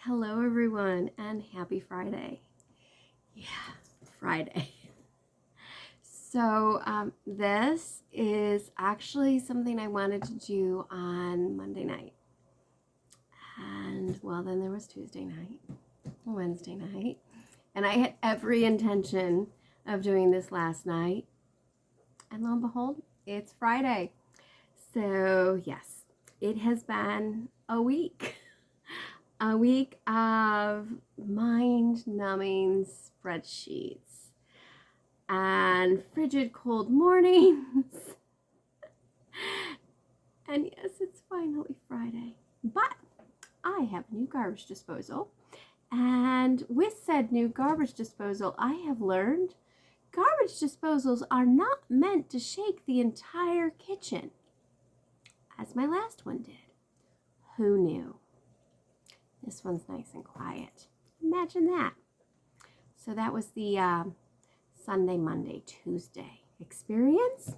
Hello everyone and happy Friday. Yeah, Friday. So this is actually something I wanted to do on Monday night. And well, then there was Tuesday night, Wednesday night, and I had every intention of doing this last night. And lo and behold, it's Friday. So yes, it has been a week. A week of mind-numbing spreadsheets and frigid cold mornings. And yes, it's finally Friday. But I have a new garbage disposal. And with said new garbage disposal, I have learned garbage disposals are not meant to shake the entire kitchen, as my last one did. Who knew? This one's nice and quiet. Imagine that. So that was the Sunday, Monday, Tuesday experience.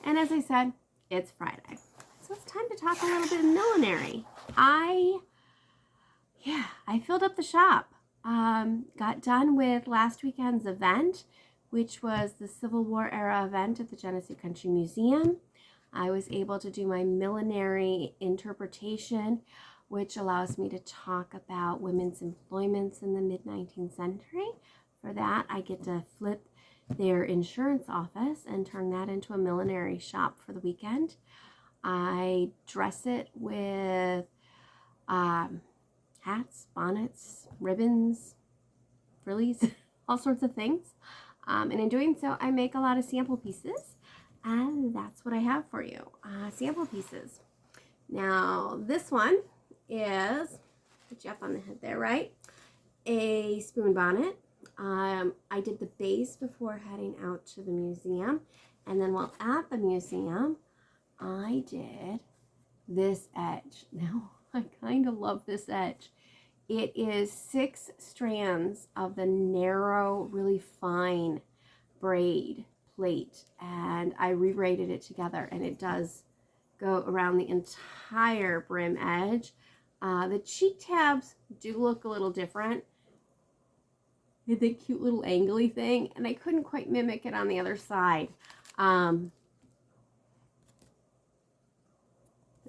And as I said, it's Friday. So it's time to talk a little bit of millinery. I filled up the shop. Got done with last weekend's event, which was the Civil War era event at the Genesee Country Museum. I was able to do my millinery interpretation, which allows me to talk about women's employments in the mid-19th century. For that, I get to flip their insurance office and turn that into a millinery shop for the weekend. I dress it with hats, bonnets, ribbons, frillies, all sorts of things. And in doing so, I make a lot of sample pieces, and that's what I have for you, sample pieces. Now, this one is, put you up on the head there, right? A spoon bonnet. I did the base before heading out to the museum, and then while at the museum, I did this edge. Now, I kind of love this edge. It is 6 strands of the narrow, really fine braid plate, and I re-braided it together, and it does go around the entire brim edge. The cheek tabs do look a little different. They did a cute little angly thing, and I couldn't quite mimic it on the other side. But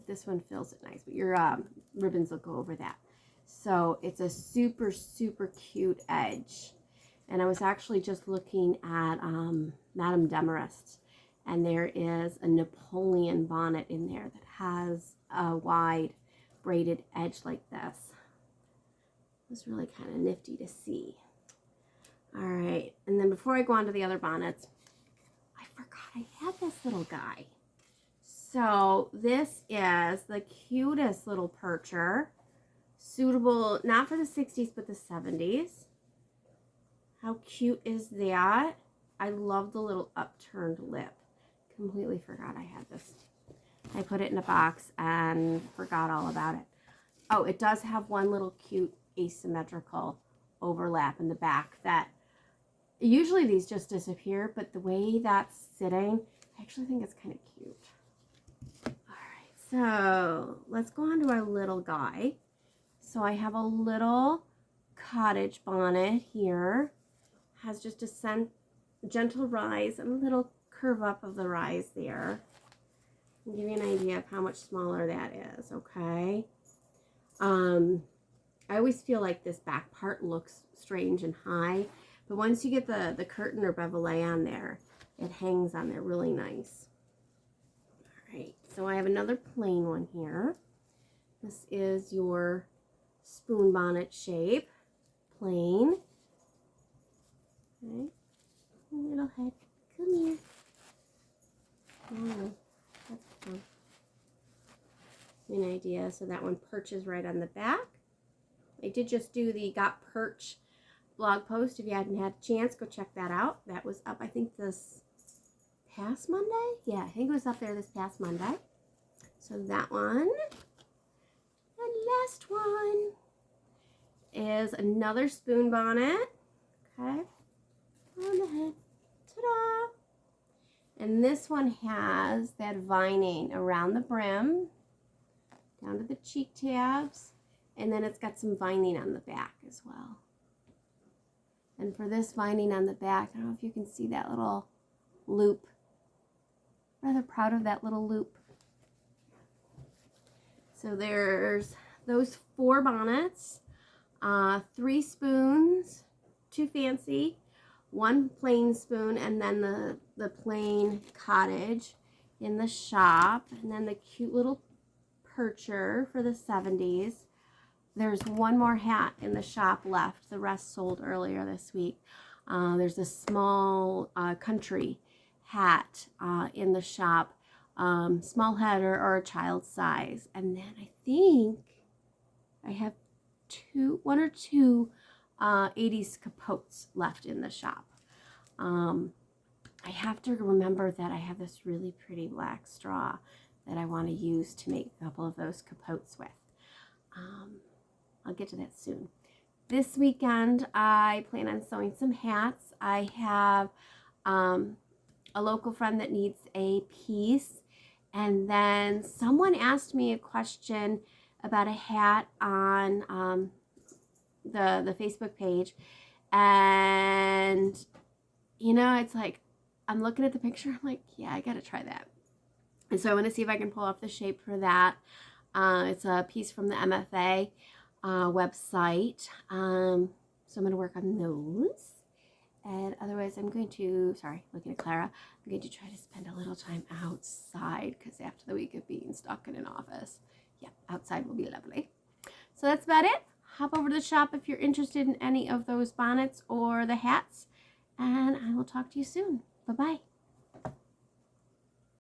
this one fills it nice, but your ribbons will go over that. So it's a super, super cute edge. And I was actually just looking at Madame Demarest, and there is a Napoleon bonnet in there that has a wide braided edge like this. It was really kind of nifty to see. All right, and then before I go on to the other bonnets, I forgot I had this little guy. So this is the cutest little percher, suitable not for the 60s but the 70s. How cute is that? I love the little upturned lip. Completely forgot I had this. I put it in a box and forgot all about it. Oh, it does have one little cute asymmetrical overlap in the back that usually these just disappear, but the way that's sitting, I actually think it's kind of cute. All right, so let's go on to our little guy. So I have a little cottage bonnet here. Has just a gentle rise and a little curve up of the rise there. I'll give you an idea of how much smaller that is, okay? I always feel like this back part looks strange and high, but once you get the curtain or bevelé on there, it hangs on there really nice. All right, so I have another plain one here. This is your spoon bonnet shape, plain. Okay, little head, come here. Oh, that's fun. An idea, so that one perches right on the back. I did just do the Got Perch blog post. If you hadn't had a chance, go check that out. That was up, I think, this past Monday. Yeah, I think it was up there this past Monday. So that one. And last one is another spoon bonnet. Okay, on the head. Ta-da! And this one has that vining around the brim, down to the cheek tabs, And then it's got some vining on the back as well. And for this vining on the back, I don't know if you can see that little loop. Rather proud of that little loop. So there's those 4 bonnets, 3 spoons, 2 fancy, 1 plain spoon, and then the plain cottage in the shop, and then the cute little percher for the 70s. There's 1 more hat in the shop left. The rest sold earlier this week. There's a small country hat in the shop, small head or a child's size. And then I think I have 1 or 2 80s capotes left in the shop. I have to remember that I have this really pretty black straw that I want to use to make a couple of those capotes with. I'll get to that soon. This weekend, I plan on sewing some hats. I have a local friend that needs a piece. And then someone asked me a question about a hat on the Facebook page. And, you know, it's like, I'm looking at the picture. I'm like, yeah, I got to try that. And so I want to see if I can pull off the shape for that. It's a piece from the MFA website. So I'm going to work on those. And otherwise, I'm going to, looking at Clara, I'm going to try to spend a little time outside because after the week of being stuck in an office, yeah, outside will be lovely. So that's about it. Hop over to the shop if you're interested in any of those bonnets or the hats. And I will talk to you soon. Bye-bye.